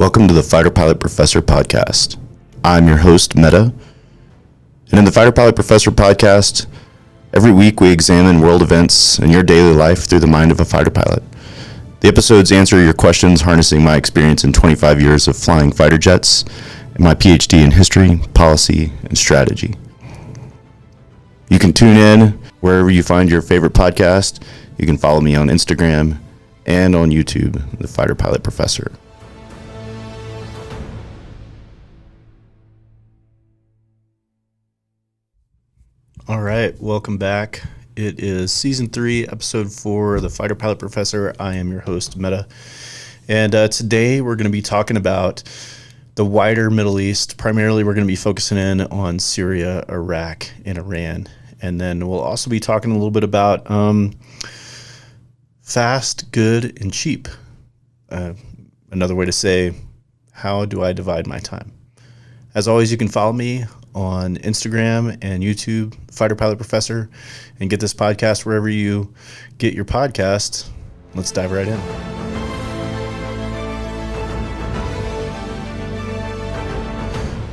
Welcome to the Fighter Pilot Professor podcast. I'm your host, Meta, and in the Fighter Pilot Professor podcast, every week we examine world events and your daily life through the mind of a fighter pilot. The episodes answer your questions harnessing my experience in 25 years of flying fighter jets and my PhD in history, policy, and strategy. You can tune in wherever you find your favorite podcast. You can follow me on Instagram and on YouTube, the Fighter Pilot Professor. All right, welcome back. It is Season 3, Episode 4 of the Fighter Pilot Professor. I am your host, Meta. And today we're going to be talking about the wider Middle East. Primarily, we're going to be focusing in on Syria, Iraq, and Iran. And then we'll also be talking a little bit about fast, good, and cheap. Another way to say, how do I divide my time? As always, you can follow me on Instagram and YouTube, Fighter Pilot Professor, and get this podcast wherever you get your podcasts. Let's dive right in.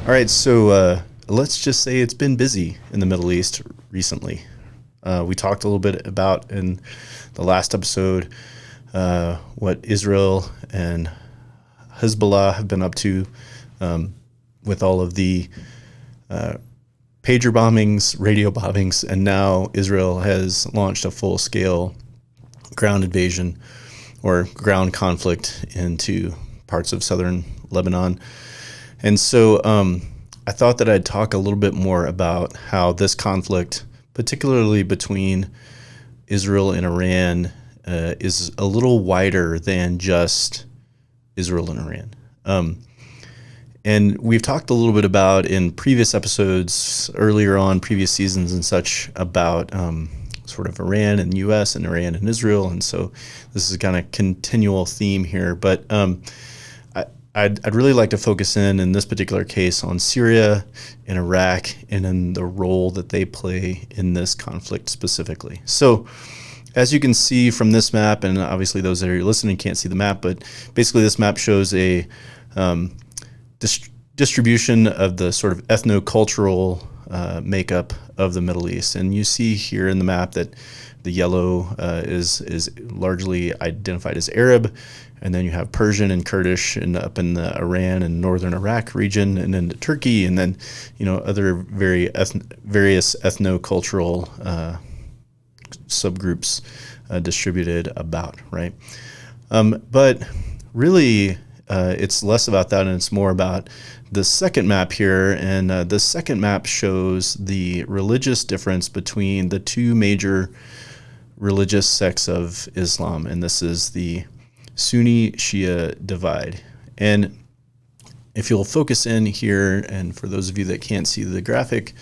All right, so let's just say it's been busy in the Middle East recently. We talked a little bit about in the last episode what Israel and Hezbollah have been up to with all of the pager bombings, radio bombings, and now Israel has launched a full-scale ground invasion or ground conflict into parts of southern Lebanon. And so I thought that I'd talk a little bit more about how this conflict, particularly between Israel and Iran, is a little wider than just Israel and Iran. And we've talked a little bit about in previous episodes, earlier on, previous seasons and such, about sort of Iran and U.S. and Iran and Israel. And so this is kind of continual theme here. But I'd really like to focus in this particular case on Syria and Iraq and in the role that they play in this conflict specifically. So as you can see from this map, and obviously those that are listening can't see the map, but basically this map shows a distribution of the sort of ethno-cultural makeup of the Middle East. And you see here in the map that the yellow is largely identified as Arab, and then you have Persian and Kurdish and up in the Iran and northern Iraq region, and then Turkey, and then other various ethno-cultural subgroups distributed about, right? But really, it's less about that, and it's more about the second map here. And the second map shows the religious difference between the two major religious sects of Islam, and this is the Sunni-Shia divide. And if you'll focus in here, and for those of you that can't see the graphic,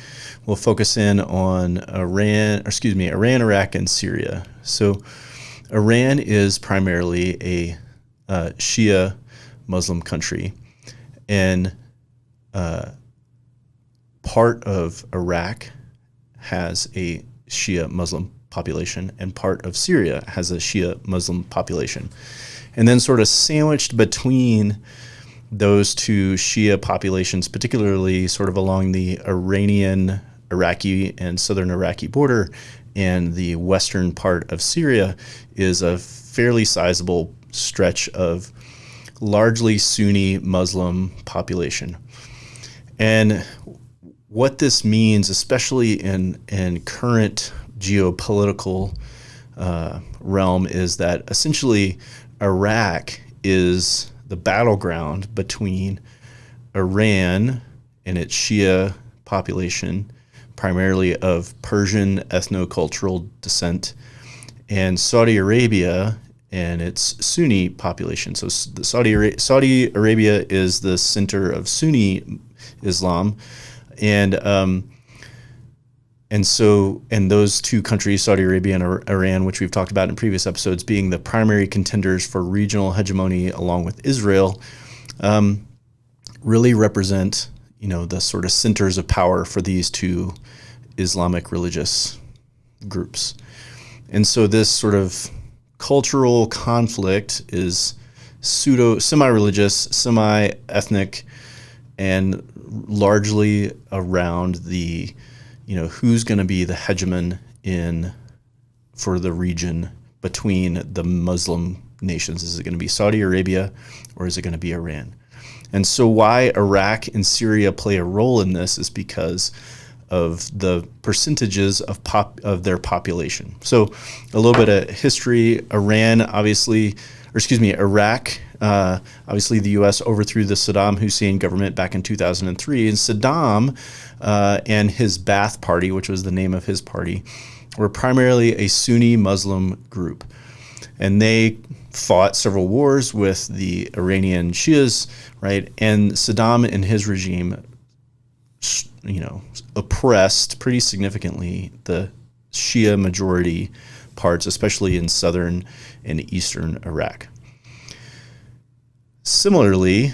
we'll focus in on Iran, Iraq, and Syria. So Iran is primarily a Shia Muslim country, and part of Iraq has a Shia Muslim population, and part of Syria has a Shia Muslim population. And then sort of sandwiched between those two Shia populations, particularly sort of along the Iranian, Iraqi, and southern Iraqi border, and the western part of Syria, is a fairly sizable stretch of largely Sunni Muslim population. And what this means, especially in current geopolitical realm, is that essentially Iraq is the battleground between Iran and its Shia population, primarily of Persian ethno-cultural descent, and Saudi Arabia and its Sunni population. So Saudi Arabia is the center of Sunni Islam, and those two countries, Saudi Arabia and Iran, which we've talked about in previous episodes, being the primary contenders for regional hegemony along with Israel, really represent the sort of centers of power for these two Islamic religious groups. And so this sort of cultural conflict is semi-religious, semi-ethnic, and largely around the, who's going to be the hegemon for the region between the Muslim nations. Is it going to be Saudi Arabia or is it going to be Iran? And so why Iraq and Syria play a role in this is because of the percentages of their population. So a little bit of history. Iraq, obviously the U.S. overthrew the Saddam Hussein government back in 2003, and Saddam and his Ba'ath Party, which was the name of his party, were primarily a Sunni Muslim group. And they fought several wars with the Iranian Shias, right? And Saddam and his regime, oppressed pretty significantly the Shia majority parts, especially in southern and eastern Iraq. Similarly,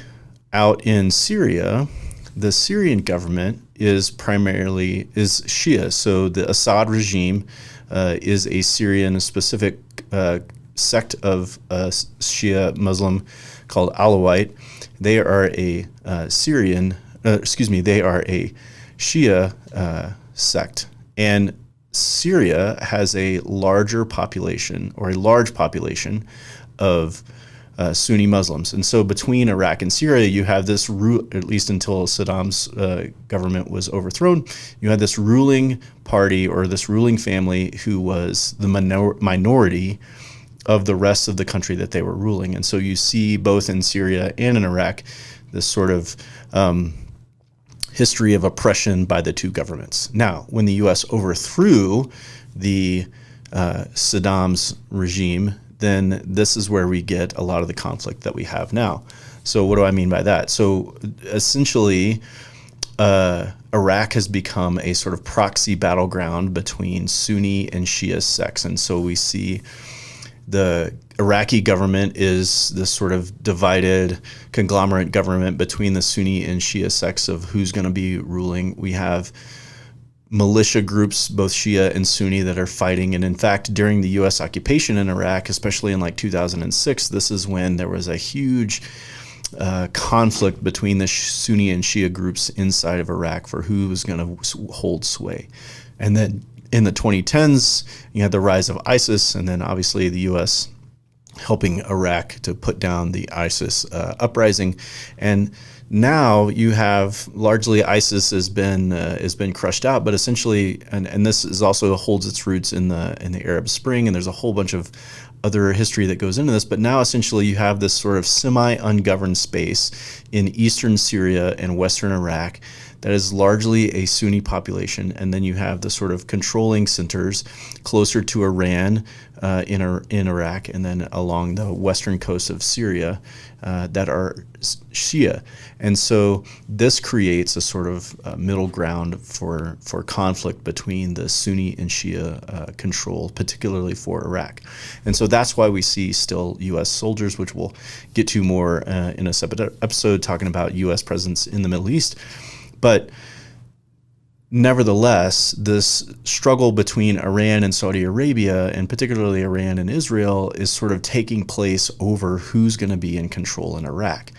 out in Syria, the Syrian government is Shia. So the Assad regime is a Syrian specific sect of Shia Muslim called Alawite. They are a they are a Shia sect, and Syria has a large population of Sunni Muslims. And so between Iraq and Syria, you have this, at least until Saddam's government was overthrown, you had this ruling party or this ruling family who was the minority of the rest of the country that they were ruling. And so you see both in Syria and in Iraq this sort of history of oppression by the two governments. Now, when the U.S. overthrew the Saddam's regime, then this is where we get a lot of the conflict that we have now. So what do I mean by that? So essentially, Iraq has become a sort of proxy battleground between Sunni and Shia sects. And so we see the Iraqi government is this sort of divided conglomerate government between the Sunni and Shia sects of who's going to be ruling. We have militia groups, both Shia and Sunni, that are fighting. And in fact, during the U.S. occupation in Iraq, especially in like 2006, this is when there was a huge conflict between the Sunni and Shia groups inside of Iraq for who was going to hold sway. And then in the 2010s, you had the rise of ISIS, and then obviously the U.S. helping Iraq to put down the ISIS uprising. And now you have largely ISIS has been crushed out, but essentially, and this is also holds its roots in the Arab Spring, and there's a whole bunch of other history that goes into this. But now essentially you have this sort of semi-ungoverned space in eastern Syria and western Iraq that is largely a Sunni population, and then you have the sort of controlling centers closer to Iran in Iraq, and then along the western coast of Syria that are Shia. And so this creates a sort of middle ground for conflict between the Sunni and Shia control, particularly for Iraq. And so that's why we see still U.S. soldiers, which we'll get to more in a separate episode talking about U.S. presence in the Middle East. But nevertheless, this struggle between Iran and Saudi Arabia, and particularly Iran and Israel, is sort of taking place over who's going to be in control in Iraq.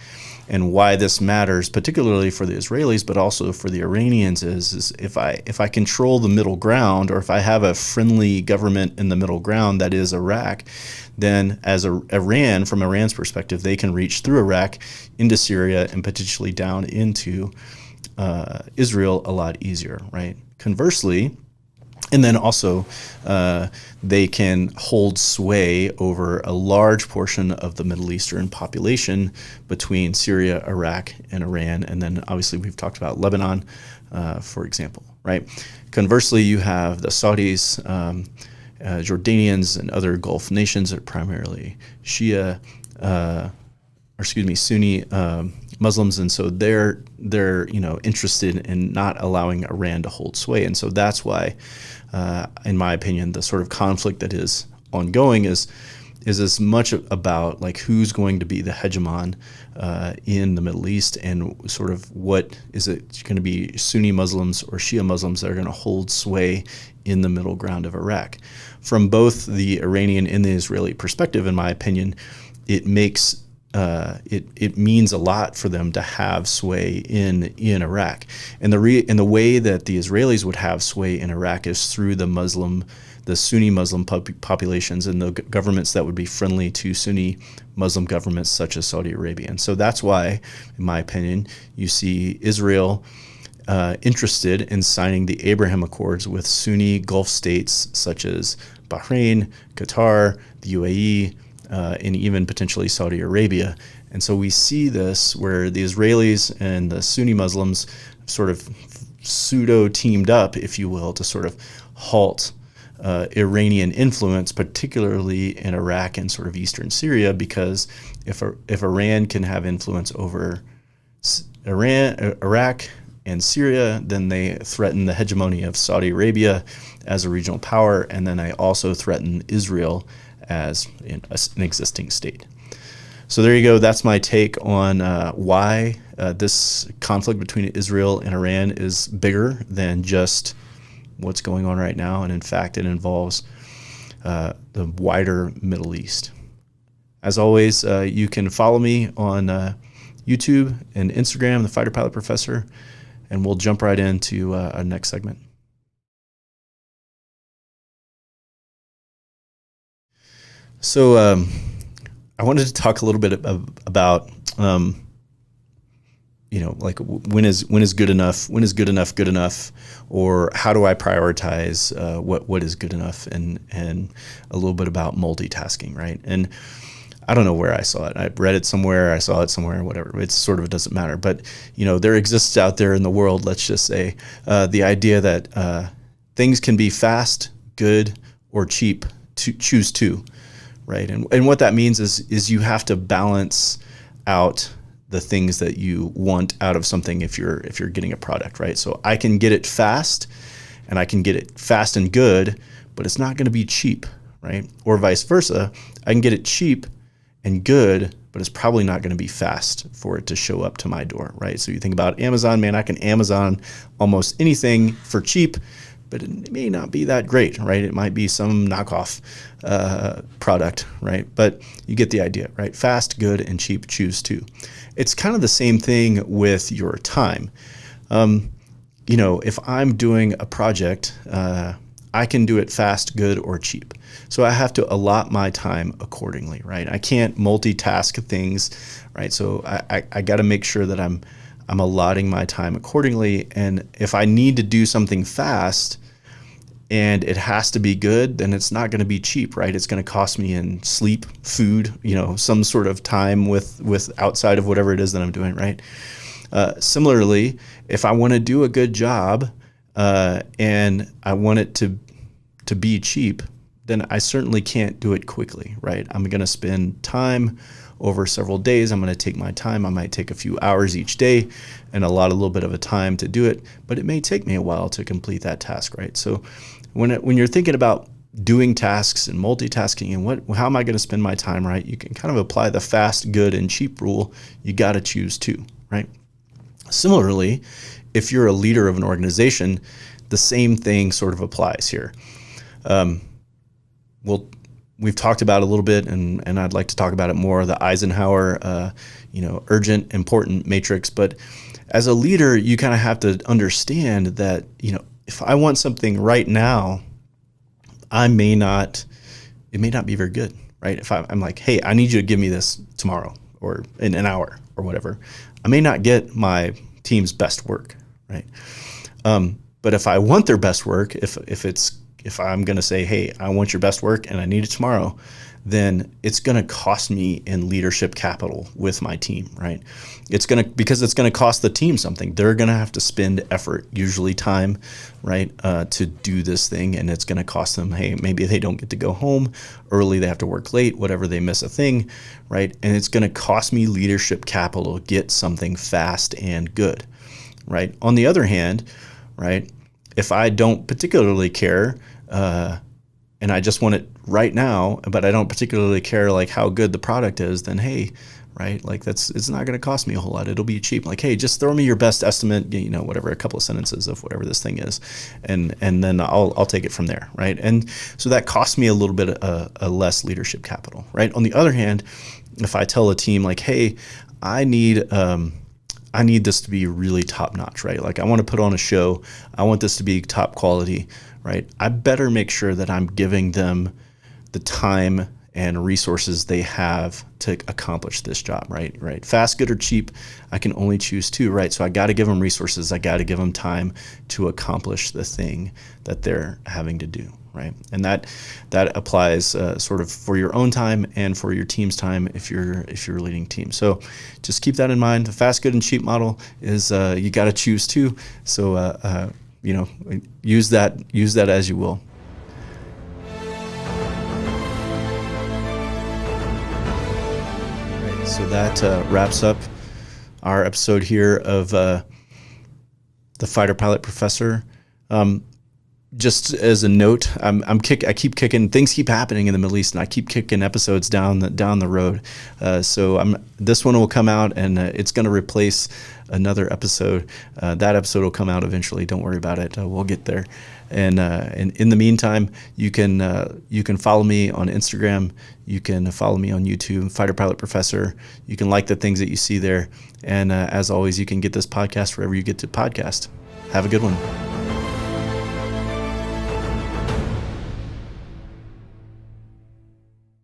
And why this matters, particularly for the Israelis, but also for the Iranians, is if I control the middle ground, or if I have a friendly government in the middle ground that is Iraq, then as Iran, from Iran's perspective, they can reach through Iraq into Syria and potentially down into Israel a lot easier, right? Conversely, and then also they can hold sway over a large portion of the Middle Eastern population between Syria, Iraq, and Iran. And then obviously we've talked about Lebanon, for example, right? Conversely, you have the Saudis, Jordanians, and other Gulf nations that are primarily Sunni Muslims, and so they're interested in not allowing Iran to hold sway. And so that's why, in my opinion, the sort of conflict that is ongoing is as much about like who's going to be the hegemon in the Middle East, and sort of what is it going to be, Sunni Muslims or Shia Muslims that are going to hold sway in the middle ground of Iraq. From both the Iranian and the Israeli perspective, in my opinion, it makes it means a lot for them to have sway in Iraq, and the way that the Israelis would have sway in Iraq is through the Sunni Muslim populations and the governments that would be friendly to Sunni Muslim governments such as Saudi Arabia. And so that's why, in my opinion, you see Israel interested in signing the Abraham Accords with Sunni Gulf states such as Bahrain, Qatar, the UAE, and even potentially Saudi Arabia. And so we see this where the Israelis and the Sunni Muslims sort of pseudo teamed up, if you will, to sort of halt Iranian influence, particularly in Iraq and sort of eastern Syria, because if Iran can have influence over Iraq and Syria, then they threaten the hegemony of Saudi Arabia as a regional power, and then they also threaten Israel as an existing state. So there you go. That's my take on why this conflict between Israel and Iran is bigger than just what's going on right now, and in fact, it involves the wider Middle East. As always, you can follow me on YouTube and Instagram, The Fighter Pilot Professor, and we'll jump right into our next segment. So I wanted to talk a little bit about like when is good enough? When is good enough good enough? Or how do I prioritize what is good enough? And a little bit about multitasking, right? And I don't know where I saw it. I read it somewhere. I saw it somewhere. Whatever. It sort of doesn't matter. But there exists out there in the world. Let's just say the idea that things can be fast, good, or cheap. To choose two. Right. And what that means is you have to balance out the things that you want out of something if you're getting a product, right? So I can get it fast and I can get it fast and good, but it's not going to be cheap, right? Or vice versa. I can get it cheap and good, but it's probably not going to be fast for it to show up to my door, right? So you think about Amazon, man, I can Amazon almost anything for cheap, but it may not be that great, right? It might be some knockoff product, right? But you get the idea, right? Fast, good, and cheap, choose two. It's kind of the same thing with your time. If I'm doing a project, I can do it fast, good, or cheap. So I have to allot my time accordingly, right? I can't multitask things, right? So I got to make sure that I'm allotting my time accordingly. And if I need to do something fast, and it has to be good, then it's not going to be cheap, right? It's going to cost me in sleep, food, some sort of time with outside of whatever it is that I'm doing, right? Similarly, if I want to do a good job and I want it to be cheap, then I certainly can't do it quickly, right? I'm going to spend time over several days. I'm going to take my time. I might take a few hours each day and allot a little bit of a time to do it, but it may take me a while to complete that task, right? So when you're thinking about doing tasks and multitasking and how am I going to spend my time, right? You can kind of apply the fast, good, and cheap rule. You got to choose two, right? Similarly, if you're a leader of an organization, the same thing sort of applies here. We've talked about it a little bit, and I'd like to talk about it more, the Eisenhower, urgent, important matrix. But as a leader, you kind of have to understand that, if I want something right now, it may not be very good, right? If I'm like, hey, I need you to give me this tomorrow or in an hour or whatever, I may not get my team's best work, right? But if I want their best work, if I'm going to say, hey, I want your best work and I need it tomorrow, then it's going to cost me in leadership capital with my team, right? Because it's going to cost the team something. They're going to have to spend effort, usually time, right, to do this thing. And it's going to cost them, hey, maybe they don't get to go home early. They have to work late, whatever, they miss a thing, right? And it's going to cost me leadership capital to get something fast and good, right? On the other hand, right, if I don't particularly care, and I just want it right now, but I don't particularly care like how good the product is, then hey, right, like it's not going to cost me a whole lot. It'll be cheap. Like, hey, just throw me your best estimate, whatever, a couple of sentences of whatever this thing is, and then I'll take it from there, right? And so that costs me a little bit less leadership capital, right? On the other hand, if I tell a team like, hey, I need this to be really top notch, right? Like I want to put on a show. I want this to be top quality, right? I better make sure that I'm giving them the time and resources they have to accomplish this job, right? Right. Fast, good, or cheap, I can only choose two, right? So I got to give them resources. I got to give them time to accomplish the thing that they're having to do, right? And that applies sort of for your own time and for your team's time if you're leading teams. So just keep that in mind. The fast, good, and cheap model is you got to choose two. So use that as you will. So that wraps up our episode here of the Fighter Pilot Professor. Just as a note, I keep kicking. Things keep happening in the Middle East, and I keep kicking episodes down the road. So this one will come out, and it's going to replace another episode. That episode will come out eventually. Don't worry about it. We'll get there. And in the meantime, you can follow me on Instagram. You can follow me on YouTube, Fighter Pilot Professor. You can like the things that you see there. And as always, you can get this podcast wherever you get to podcast. Have a good one.